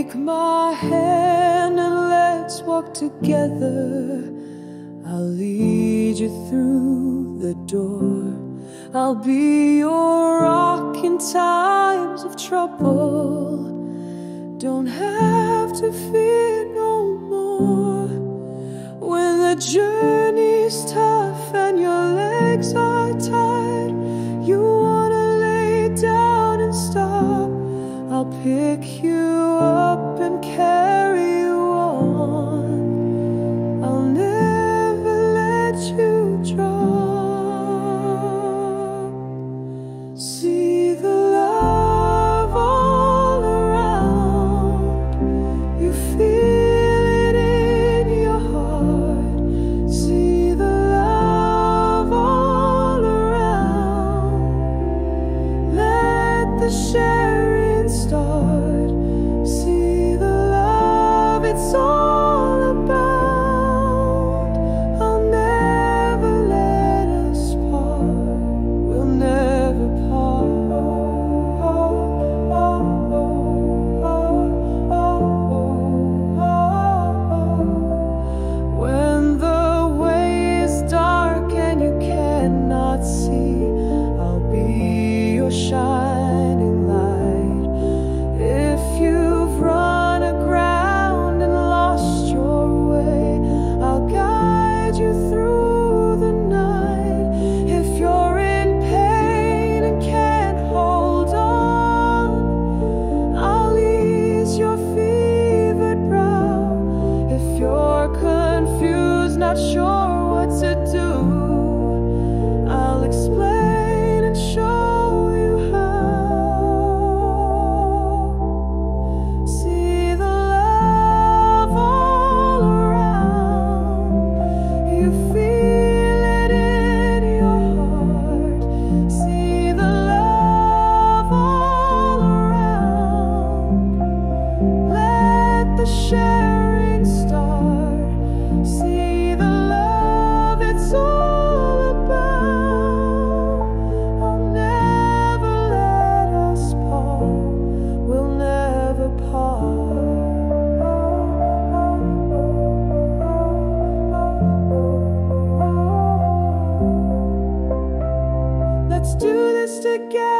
Take my hand and let's walk together. I'll lead you through the door. I'll be your rock in times of trouble. Don't have to fear no more. When the journey's tough and your legs are tired, you wanna lay down and stop, I'll pick you up and carry you on. I'll never let you drop. See the love all around. You feel it in your heart. See the love all around. Let the sharing start. See the love it's all about. I'll never let us part. We'll never part. When the way is dark and you cannot see, I'll be your shining light. If you've run aground and lost your way, I'll guide you through the night. If you're in pain and can't hold on, I'll ease your fevered brow. If you're confused, not sure what to do, I'll explain and show you how. See the love all around. You feel it in your heart. See the love all around. Let the sharing start. See the love it's all about. I'll never let us part. We'll never part. Let's do this together.